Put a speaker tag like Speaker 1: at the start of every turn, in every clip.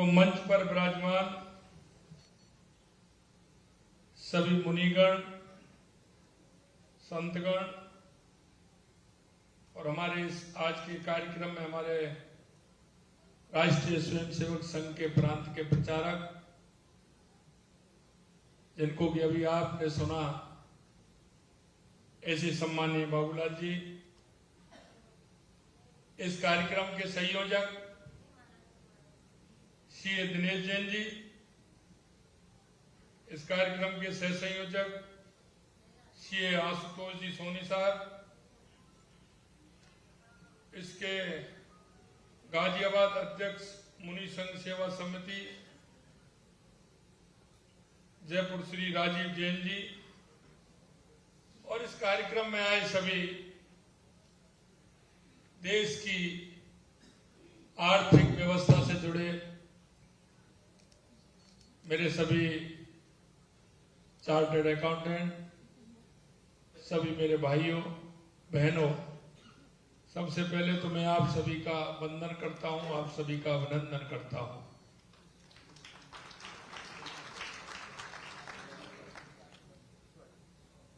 Speaker 1: एवं मंच पर विराजमान सभी मुनिगण, संतगण और हमारे इस आज के कार्यक्रम में हमारे राष्ट्रीय स्वयंसेवक संघ के प्रांत के प्रचारक, जिनको भी अभी आपने सुना, ऐसे सम्माननीय बाबूलाल जी, इस कार्यक्रम के संयोजक श्री दिनेश जैन जी, इस कार्यक्रम के सह संयोजक श्री आशुतोष जी सोनी साहब, इसके गाजियाबाद अध्यक्ष मुनि संघ सेवा समिति जयपुर श्री राजीव जैन जी, और इस कार्यक्रम में आए सभी देश की आर्थिक व्यवस्था से जुड़े मेरे सभी चार्टर्ड अकाउंटेंट, सभी मेरे भाइयों बहनों, सबसे पहले तो मैं आप सभी का वंदन करता हूं, आप सभी का अभिनंदन करता हूं।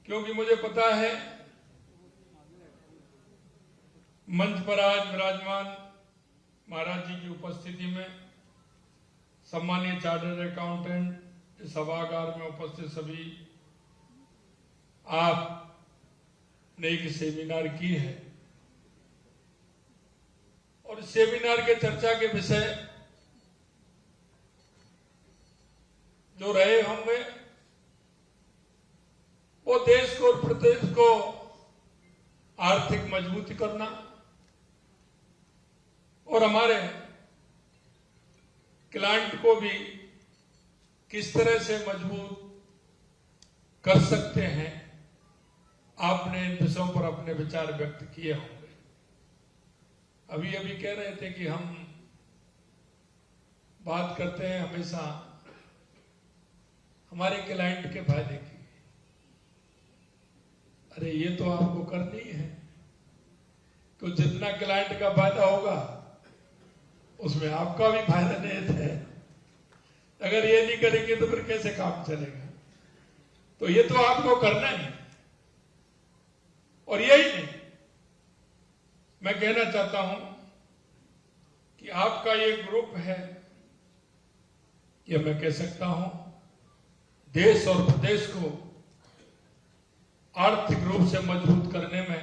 Speaker 1: क्योंकि मुझे पता है मंच पर आज विराजमान महाराज जी की उपस्थिति में सम्मानीय चार्टर्ड अकाउंटेंट, सभागार में उपस्थित सभी, आपने एक सेमिनार की है और सेमिनार के चर्चा के विषय जो रहे होंगे वो देश को और प्रदेश को आर्थिक मजबूती करना और हमारे क्लाइंट को भी किस तरह से मजबूत कर सकते हैं। आपने इन विषयों पर अपने विचार व्यक्त किए होंगे। अभी अभी कह रहे थे कि हम बात करते हैं हमेशा हमारे क्लाइंट के फायदे की। अरे ये तो आपको करनी है तो जितना क्लाइंट का फायदा होगा उसमें आपका भी फायदा निहित है। अगर ये नहीं करेंगे तो फिर कैसे काम चलेगा? तो ये तो आपको करना है। और यही नहीं, मैं कहना चाहता हूं कि आपका ये ग्रुप है, ये मैं कह सकता हूं देश और प्रदेश को आर्थिक रूप से मजबूत करने में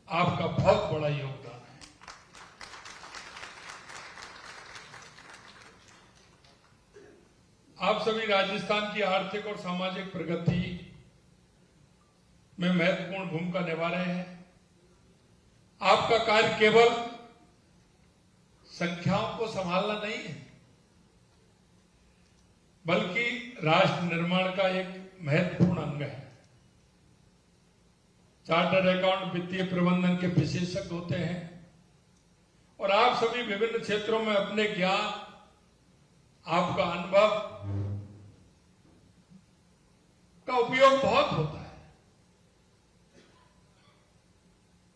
Speaker 1: आपका बहुत बड़ा योगदान है। आप सभी राजस्थान की आर्थिक और सामाजिक प्रगति में महत्वपूर्ण भूमिका निभा रहे हैं। आपका कार्य केवल संख्याओं को संभालना नहीं है, बल्कि राष्ट्र निर्माण का एक महत्वपूर्ण अंग है। चार्टर्ड अकाउंट वित्तीय प्रबंधन के विशेषज्ञ होते हैं और आप सभी विभिन्न क्षेत्रों में अपने ज्ञान, आपका अनुभव का उपयोग बहुत होता है।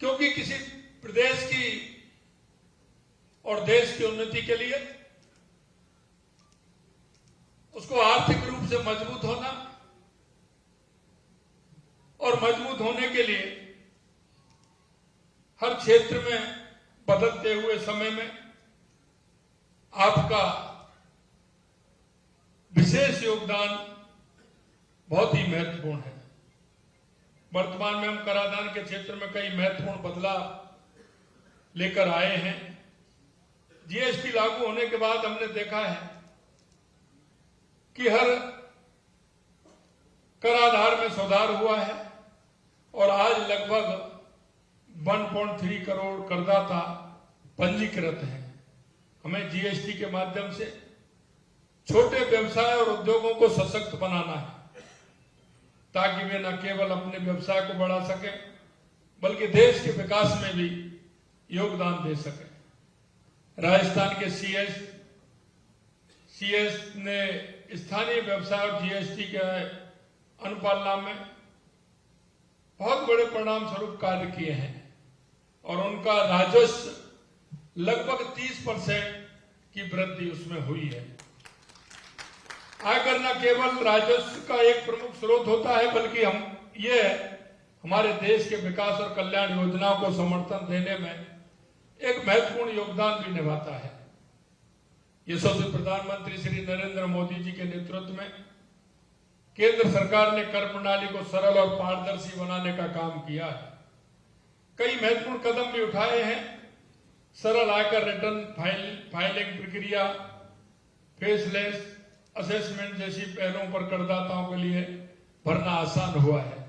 Speaker 1: क्योंकि किसी प्रदेश की और देश की उन्नति के लिए उसको आर्थिक रूप से मजबूत होना और मजबूत होने के लिए हर क्षेत्र में बदलते हुए समय में आपका विशेष योगदान बहुत ही महत्वपूर्ण है। वर्तमान में हम कराधान के क्षेत्र में कई महत्वपूर्ण बदलाव लेकर आए हैं। जीएसटी लागू होने के बाद हमने देखा है कि हर कराधान में सुधार हुआ है और आज लगभग 1.3 करोड़ करदाता पंजीकृत हैं। हमें जीएसटी के माध्यम से छोटे व्यवसाय और उद्योगों को सशक्त बनाना है ताकि वे न केवल अपने व्यवसाय को बढ़ा सकें बल्कि देश के विकास में भी योगदान दे सकें। राजस्थान के सीएस ने स्थानीय व्यवसाय और जीएसटी के अनुपालना में बहुत बड़े परिणाम स्वरूप कार्य किए हैं और उनका राजस्व लगभग 30% की वृद्धि उसमें हुई है। आयकर न केवल राजस्व का एक प्रमुख स्रोत होता है, बल्कि ये हमारे देश के विकास और कल्याण योजनाओं को समर्थन देने में एक महत्वपूर्ण योगदान भी निभाता है। यशस्वी प्रधानमंत्री श्री नरेंद्र मोदी जी के नेतृत्व में केंद्र सरकार ने कर प्रणाली को सरल और पारदर्शी बनाने का काम किया है। कई महत्वपूर्ण कदम भी उठाए हैं। सरल आयकर रिटर्न फाइलिंग प्रक्रिया, फेसलेस असेसमेंट जैसी पहलों पर करदाताओं के लिए भरना आसान हुआ है।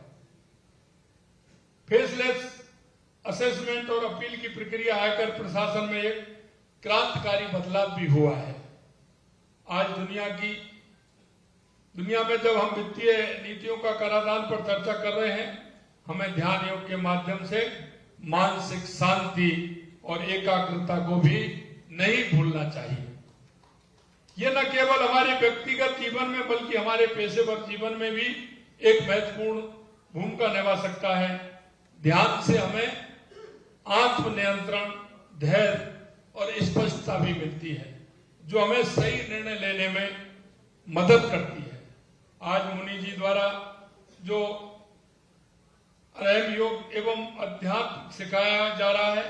Speaker 1: फेसलेस असेसमेंट और अपील की प्रक्रिया आयकर प्रशासन में एक क्रांतिकारी बदलाव भी हुआ है। आज दुनिया में जब हम वित्तीय नीतियों का कराधान पर चर्चा कर रहे हैं, हमें ध्यान योग के माध्यम से मानसिक शांति और एकाग्रता को भी नहीं भूलना चाहिए। यह न केवल हमारे व्यक्तिगत जीवन में बल्कि हमारे पेशेवर जीवन में भी एक महत्वपूर्ण भूमिका निभा सकता है। ध्यान से हमें आत्मनियंत्रण, धैर्य और स्पष्टता भी मिलती है, जो हमें सही निर्णय लेने में मदद करती है। आज मुनि जी द्वारा जो रहम योग एवं अध्यात्म सिखाया जा रहा है,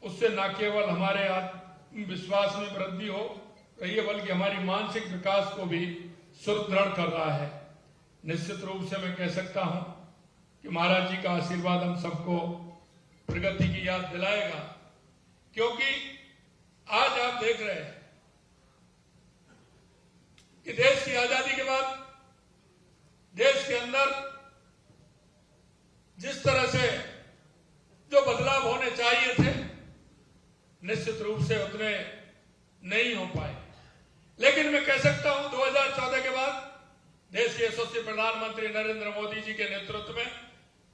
Speaker 1: उससे न केवल हमारे आत्मविश्वास में वृद्धि हो रही है, बल्कि हमारी मानसिक विकास को भी सुदृढ़ कर रहा है। निश्चित रूप से मैं कह सकता हूं कि महाराज जी का आशीर्वाद हम सबको प्रगति की याद दिलाएगा, क्योंकि आज आप देख रहे हैं कि देश की आजादी के बाद देश के अंदर जिस तरह से जो बदलाव होने चाहिए थे, निश्चित रूप से उतने नहीं हो पाए। लेकिन मैं कह सकता हूं 2014 के बाद देश के यशस्वी प्रधानमंत्री नरेंद्र मोदी जी के नेतृत्व में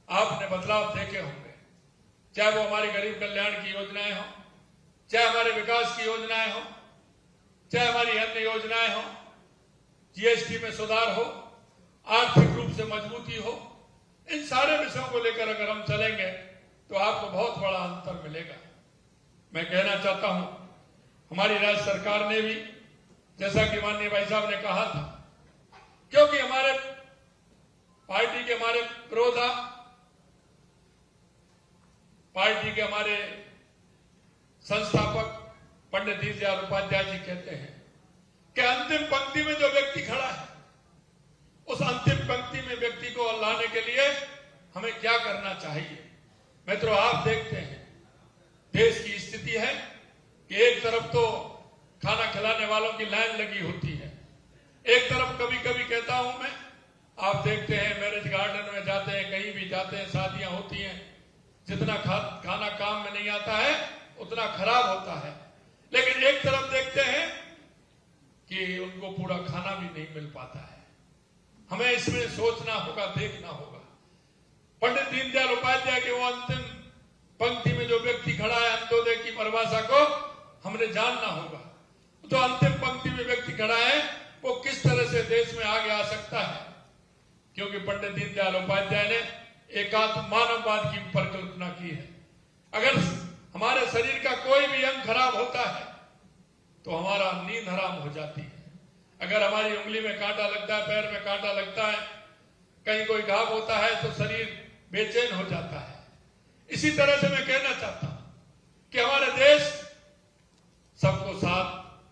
Speaker 1: आपने बदलाव देखे होंगे, चाहे वो हमारी गरीब कल्याण की योजनाएं हो, चाहे हमारे विकास की योजनाएं हो, चाहे हमारी अन्य योजनाएं हो, जीएसटी में सुधार हो, आर्थिक रूप से मजबूती हो। इन सारे विषयों को लेकर अगर हम चलेंगे तो आपको बहुत बड़ा अंतर मिलेगा। मैं कहना चाहता हूं, हमारी राज्य सरकार ने भी, जैसा कि माननीय भाई साहब ने कहा था, क्योंकि हमारे पार्टी के हमारे प्रोधा, पार्टी के हमारे संस्थापक पंडित दीनदयाल उपाध्याय जी कहते हैं कि अंतिम पंक्ति में जो व्यक्ति खड़ा है, उस अंतिम पंक्ति में व्यक्ति को लाने के लिए हमें क्या करना चाहिए। मित्रों, आप देखते हैं देश की स्थिति है कि एक तरफ तो खाना खिलाने वालों की लाइन लगी होती है, एक तरफ कभी कभी कहता हूं मैं, आप देखते हैं मैरिज गार्डन में जाते हैं, कहीं भी जाते हैं, शादियां होती हैं, जितना खाना काम में नहीं आता है उतना खराब होता है। लेकिन एक तरफ देखते हैं कि उनको पूरा खाना भी नहीं मिल पाता है। हमें इसमें सोचना होगा, देखना होगा। पंडित दीनदयाल उपाध्याय के वो अंतिम पंक्ति में जो व्यक्ति खड़ा है, अंत्योदय की परिभाषा को हमने जानना होगा। तो अंतिम पंक्ति में व्यक्ति खड़ा है, वो किस तरह से देश में आगे आ सकता है, क्योंकि पंडित दीनदयाल उपाध्याय ने एकात्म मानववाद की परिकल्पना की है। अगर हमारे शरीर का कोई भी अंग खराब होता है तो हमारा नींद हराम हो जाती है। अगर हमारी उंगली में कांटा लगता है, पैर में कांटा लगता है, कहीं कोई घाव होता है तो शरीर बेचैन हो जाता है। इसी तरह से मैं कहना चाहता हूं कि हमारे देश सबको साथ,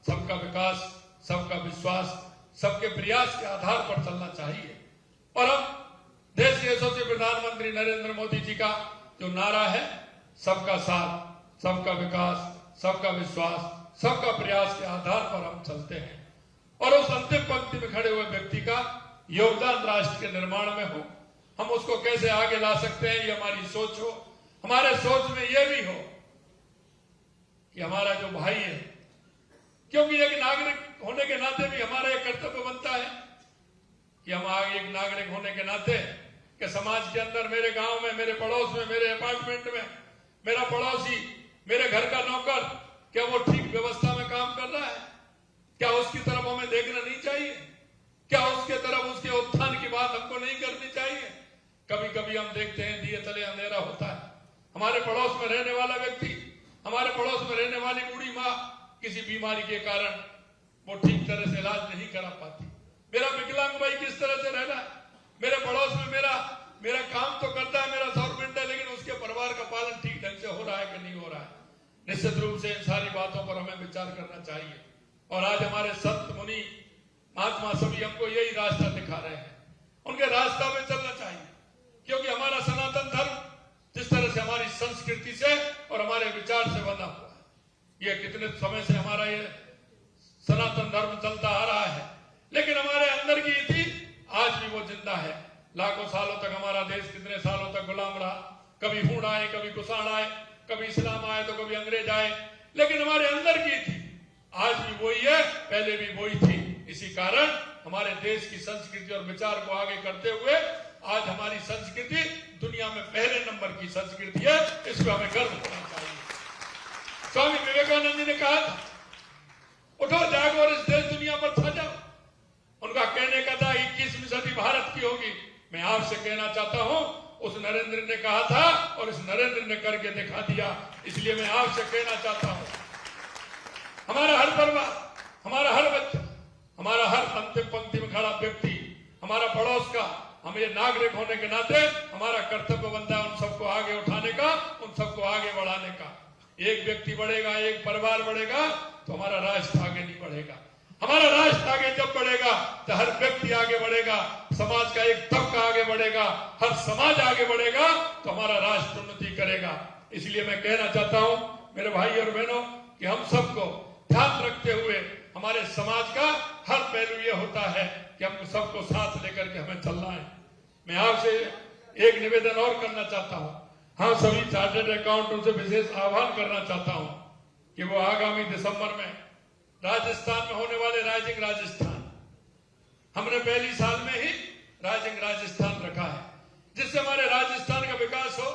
Speaker 1: सबका विकास, सबका विश्वास, सबके प्रयास के आधार पर चलना चाहिए। और अब देश के यशस्वी प्रधानमंत्री नरेंद्र मोदी जी का जो नारा है, सबका साथ, सबका विकास, सबका विश्वास, सबका प्रयास के आधार पर हम चलते हैं। और उस अंतिम पंक्ति में खड़े हुए व्यक्ति का योगदान राष्ट्र के निर्माण में हो, हम उसको कैसे आगे ला सकते हैं, ये हमारी सोच हो। हमारे सोच में यह भी हो कि हमारा जो भाई है, क्योंकि एक नागरिक होने के नाते भी हमारा एक कर्तव्य बनता है कि हम आगे एक नागरिक होने के नाते कि समाज के अंदर, मेरे गांव में, मेरे पड़ोस में, मेरे अपार्टमेंट में, मेरा पड़ोसी, मेरे घर का नौकर, क्या वो ठीक व्यवस्था में काम कर रहा है? क्या उसकी तरफ हमें देखना नहीं चाहिए? क्या उसके तरफ, उसके उत्थान की बात हमको नहीं करनी चाहिए? कभी कभी हम देखते हैं दिए तले अंधेरा होता है। हमारे पड़ोस में रहने वाला व्यक्ति, हमारे पड़ोस में रहने वाली बूढ़ी माँ किसी बीमारी के कारण वो ठीक तरह से इलाज नहीं करा पाती। मेरा विकलांग भाई किस तरह से रहना है, मेरे पड़ोस में मेरा काम तो करता है, मेरा गवर्नमेंट है, लेकिन उसके परिवार का पालन ठीक ढंग से हो रहा है कि नहीं हो रहा है। निश्चित रूप से इन सारी बातों पर हमें विचार करना चाहिए। और आज हमारे संत मुनि महात्मा सभी हमको यही रास्ता दिखा रहे हैं, उनके रास्ता में चलना चाहिए, क्योंकि हमारा सनातन धर्म जिस तरह से हमारी संस्कृति से और हमारे विचार से बना हुआ है, ये कितने समय से हमारा ये सनातन धर्म चलता आ रहा है, लेकिन हमारे अंदर की थी आज भी वो जिंदा है। लाखों सालों तक हमारा देश कितने सालों तक गुलाम रहा, कभी हूण आए, कभी कुषाण आए, कभी इस्लाम आए तो कभी अंग्रेज आए, लेकिन हमारे अंदर की थी आज भी वही है, पहले भी वही थी। इसी कारण हमारे देश की संस्कृति और विचार को आगे करते हुए आज हमारी संस्कृति दुनिया में पहले नंबर की संस्कृति है, इस पर हमें गर्व करना चाहिए। स्वामी विवेकानंद जी ने कहा था, उठो जागो और इस देश दुनिया पर छा जाओ। उनका कहने का था 21वीं सदी भारत की होगी। मैं आपसे कहना चाहता हूं, उस नरेंद्र ने कहा था और इस नरेंद्र ने करके दिखा दिया। इसलिए मैं आपसे कहना चाहता हूं, हमारा हर परिवार, हमारा हर बच्चा, हमारा हर अंतिम पंक्ति में खड़ा व्यक्ति, हमारा पड़ोस का, हम ये नागरिक होने के नाते हमारा कर्तव्य बनता है उन सबको आगे उठाने का, उन सबको आगे बढ़ाने का। एक व्यक्ति बढ़ेगा, एक परिवार बढ़ेगा तो हमारा राष्ट्र आगे नहीं बढ़ेगा। हमारा राष्ट्र आगे जब बढ़ेगा तो हर व्यक्ति आगे बढ़ेगा, समाज का एक तबका आगे बढ़ेगा, हर समाज आगे बढ़ेगा तो हमारा राष्ट्र उन्नति करेगा। इसलिए मैं कहना चाहता हूं मेरे भाई और बहनों कि हम सबको ध्यान रखते हुए हमारे समाज का हर पहलू ये होता है कि हम सबको साथ लेकर के हमें चलना है। मैं आपसे एक निवेदन और करना चाहता हूं, हाँ सभी चार्टर्ड अकाउंटेंट से विशेष आह्वान करना चाहता हूं कि वो आगामी दिसंबर में राजस्थान में होने वाले राइजिंग राजस्थान, हमने पहली साल में ही राइजिंग राजस्थान रखा है, जिससे हमारे राजस्थान का विकास हो,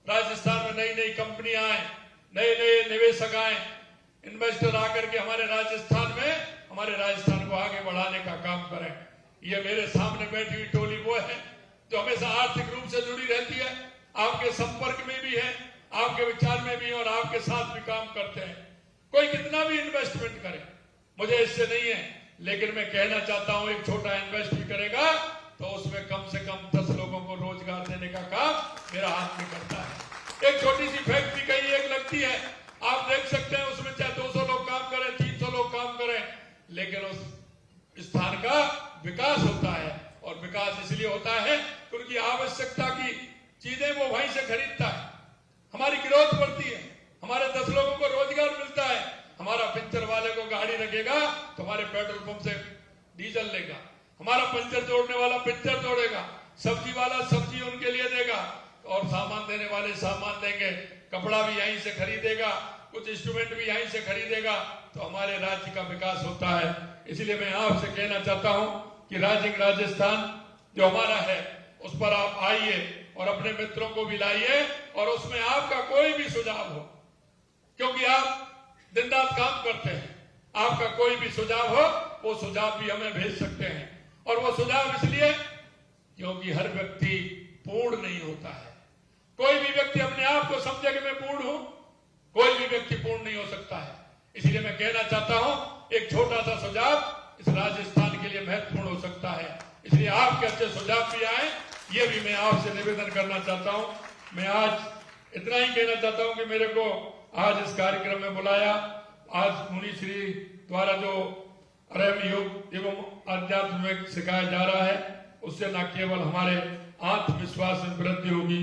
Speaker 1: राजस्थान में नई नई कंपनियां आए, नए नए निवेशक आए, इन्वेस्टर आकर के हमारे राजस्थान को आगे बढ़ाने का काम करें। ये मेरे सामने बैठी हुई टोली वो है जो हमेशा आर्थिक रूप से जुड़ी रहती है, आपके संपर्क में भी है, आपके विचार में भी और आपके साथ भी काम करते हैं। कोई कितना भी इन्वेस्टमेंट करे, मुझे इससे नहीं है, लेकिन मैं कहना चाहता हूं एक छोटा इन्वेस्ट भी करेगा तो उसमें कम से कम 10 लोगों को रोजगार देने का काम मेरा हाथ में करता है। एक छोटी सी फैक्ट्री कहीं एक लगती है, आप देख सकते हैं उसमें चाहे 200 लोग काम करें, 300 लोग काम करें, लेकिन उस स्थान का विकास होता है। और विकास इसलिए होता है क्योंकि आवश्यकता की चीजें वो वहीं से खरीदता है, हमारी ग्रोथ बढ़ती है, हमारे 10 लोगों को रोजगार मिलता है। हमारा पंचर वाले को गाड़ी रखेगा तो हमारे पेट्रोल पंप से डीजल लेगा, हमारा पंचर जोड़ने वाला पंचर जोड़ेगा, सब्जी वाला सब्जी उनके लिए देगा और सामान देने वाले सामान देंगे, कपड़ा भी यहीं से खरीदेगा, कुछ इंस्ट्रूमेंट भी यहीं से खरीदेगा, तो हमारे राज्य का विकास होता है। इसलिए मैं आपसे कहना चाहता हूं कि राइजिंग राजस्थान जो हमारा है उस पर आप आइए और अपने मित्रों को भी लाइए और उसमें आपका कोई भी सुझाव हो, क्योंकि आप दिन रात काम करते हैं, आपका कोई भी सुझाव हो वो सुझाव भी हमें भेज सकते हैं। और वो सुझाव इसलिए क्योंकि हर व्यक्ति पूर्ण नहीं होता है, कोई भी व्यक्ति अपने आप को समझे कि मैं पूर्ण हूं, कोई भी व्यक्ति पूर्ण नहीं हो सकता है। इसलिए मैं कहना चाहता हूं एक छोटा सा सुझाव इस राजस्थान के लिए महत्वपूर्ण हो सकता है, इसलिए आपके अच्छे सुझाव भी आए, ये भी मैं आपसे निवेदन करना चाहता हूं। मैं आज इतना ही कहना चाहता हूं कि मेरे को आज इस कार्यक्रम में बुलाया, आज मुनि श्री द्वारा जो अरहम योग एवं अध्यात्म में सिखाया जा रहा है उससे न केवल हमारे आत्मविश्वास में वृद्धि होगी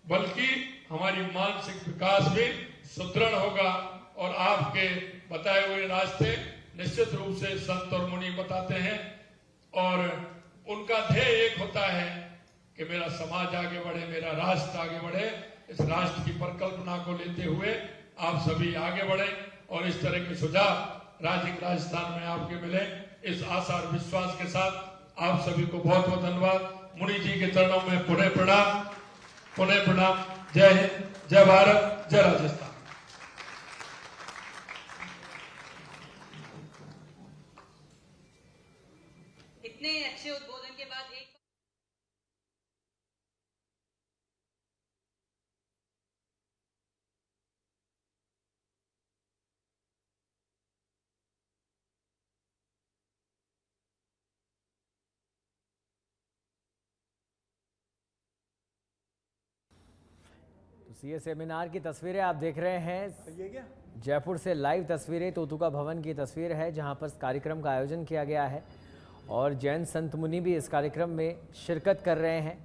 Speaker 1: बल्कि हमारी मानसिक विकास भी सुदृढ़ होगा। और आपके बताए हुए रास्ते निश्चित रूप से संत और मुनि बताते हैं और उनका ध्येय एक होता है कि मेरा समाज आगे बढ़े, मेरा राष्ट्र आगे बढ़े। इस राष्ट्र की परिकल्पना को लेते हुए आप सभी आगे बढ़े और इस तरह के सुझाव राइजिंग राजस्थान में आपके मिले, इस आशा और विश्वास के साथ आप सभी को बहुत बहुत धन्यवाद। मुनि जी के चरणों में पुनः प्रणाम, पुनः प्रणाम। जय हिंद, जय भारत, जय राजस्थान।
Speaker 2: इतने अच्छे उद्बोधन के बाद एक
Speaker 3: सीए सेमिनार की तस्वीरें आप देख रहे हैं।
Speaker 4: ये क्या?
Speaker 3: जयपुर से लाइव तस्वीरें तोतुका भवन की तस्वीर है, जहां पर कार्यक्रम का आयोजन किया गया है और जैन संत मुनि भी इस कार्यक्रम में शिरकत कर रहे हैं।